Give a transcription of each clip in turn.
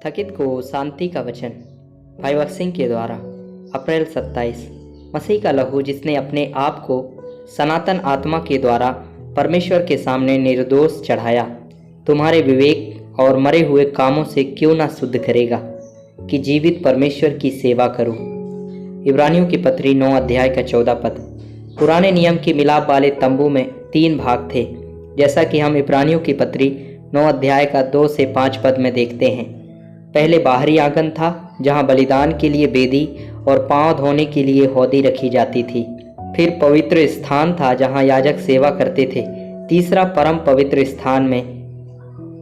थकित को शांति का वचन। भाई भगत सिंह के द्वारा। अप्रैल 27। मसीह का लहू जिसने अपने आप को सनातन आत्मा के द्वारा परमेश्वर के सामने निर्दोष चढ़ाया, तुम्हारे विवेक और मरे हुए कामों से क्यों ना शुद्ध करेगा कि जीवित परमेश्वर की सेवा करो। इब्रानियों की पत्री 9 अध्याय का 14 पद। पुराने नियम के मिलाप वाले तंबू में 3 भाग थे, जैसा कि हम इब्रानियों की पत्री 9 अध्याय का 2 से 5 पद में देखते हैं। पहले बाहरी आंगन था, जहां बलिदान के लिए बेदी और पांव धोने के लिए हौदी रखी जाती थी। फिर पवित्र स्थान था, जहां याजक सेवा करते थे। तीसरा परम पवित्र स्थान में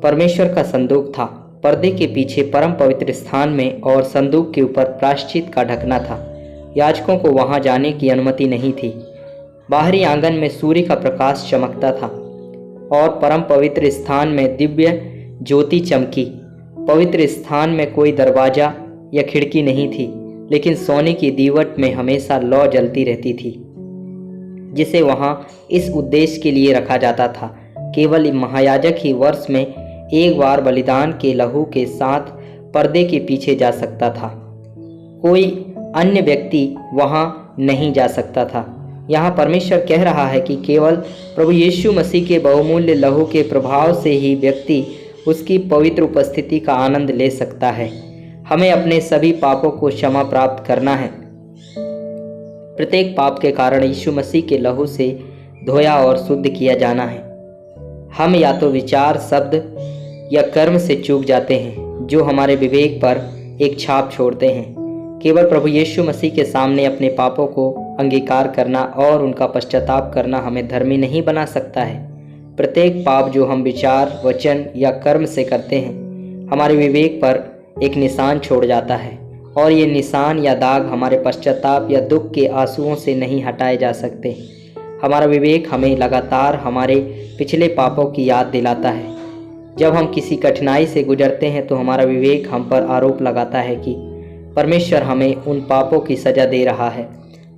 परमेश्वर का संदूक था। पर्दे के पीछे परम पवित्र स्थान में और संदूक के ऊपर प्रायश्चित का ढकना था। याजकों को वहां जाने की अनुमति नहीं थी। बाहरी आंगन में सूर्य का प्रकाश चमकता था और परम पवित्र स्थान में दिव्य ज्योति चमकी। पवित्र स्थान में कोई दरवाजा या खिड़की नहीं थी, लेकिन सोने की दीवट में हमेशा लौ जलती रहती थी, जिसे वहां इस उद्देश्य के लिए रखा जाता था। केवल महायाजक ही वर्ष में एक बार बलिदान के लहू के साथ पर्दे के पीछे जा सकता था। कोई अन्य व्यक्ति वहां नहीं जा सकता था। यहाँ परमेश्वर कह रहा है कि केवल प्रभु यीशु मसीह के बहुमूल्य लहू के प्रभाव से ही व्यक्ति उसकी पवित्र उपस्थिति का आनंद ले सकता है। हमें अपने सभी पापों को क्षमा प्राप्त करना है। प्रत्येक पाप के कारण यीशु मसीह के लहू से धोया और शुद्ध किया जाना है। हम या तो विचार, शब्द या कर्म से चूक जाते हैं, जो हमारे विवेक पर एक छाप छोड़ते हैं। केवल प्रभु यीशु मसीह के सामने अपने पापों को अंगीकार करना और उनका पश्चाताप करना हमें धर्मी नहीं बना सकता है। प्रत्येक पाप जो हम विचार, वचन या कर्म से करते हैं, हमारे विवेक पर एक निशान छोड़ जाता है, और ये निशान या दाग हमारे पश्चाताप या दुख के आंसुओं से नहीं हटाए जा सकते। हमारा विवेक हमें लगातार हमारे पिछले पापों की याद दिलाता है। जब हम किसी कठिनाई से गुजरते हैं तो हमारा विवेक हम पर आरोप लगाता है कि परमेश्वर हमें उन पापों की सज़ा दे रहा है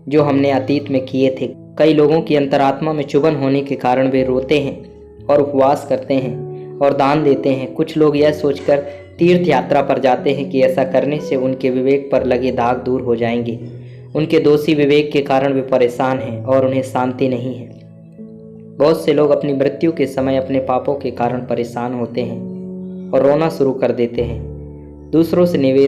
जो हमने अतीत में किए थे। कई लोगों की अंतरात्मा में चुभन होने के कारण वे रोते हैं और उपवास करते हैं और दान देते हैं। कुछ लोग यह सोचकर तीर्थ यात्रा पर जाते हैं कि ऐसा करने से उनके विवेक पर लगे दाग दूर हो जाएंगे। उनके दोषी विवेक के कारण वे परेशान हैं और उन्हें शांति नहीं है। बहुत से लोग अपनी मृत्यु के समय अपने पापों के कारण परेशान होते हैं और रोना शुरू कर देते हैं। दूसरों से निवेदन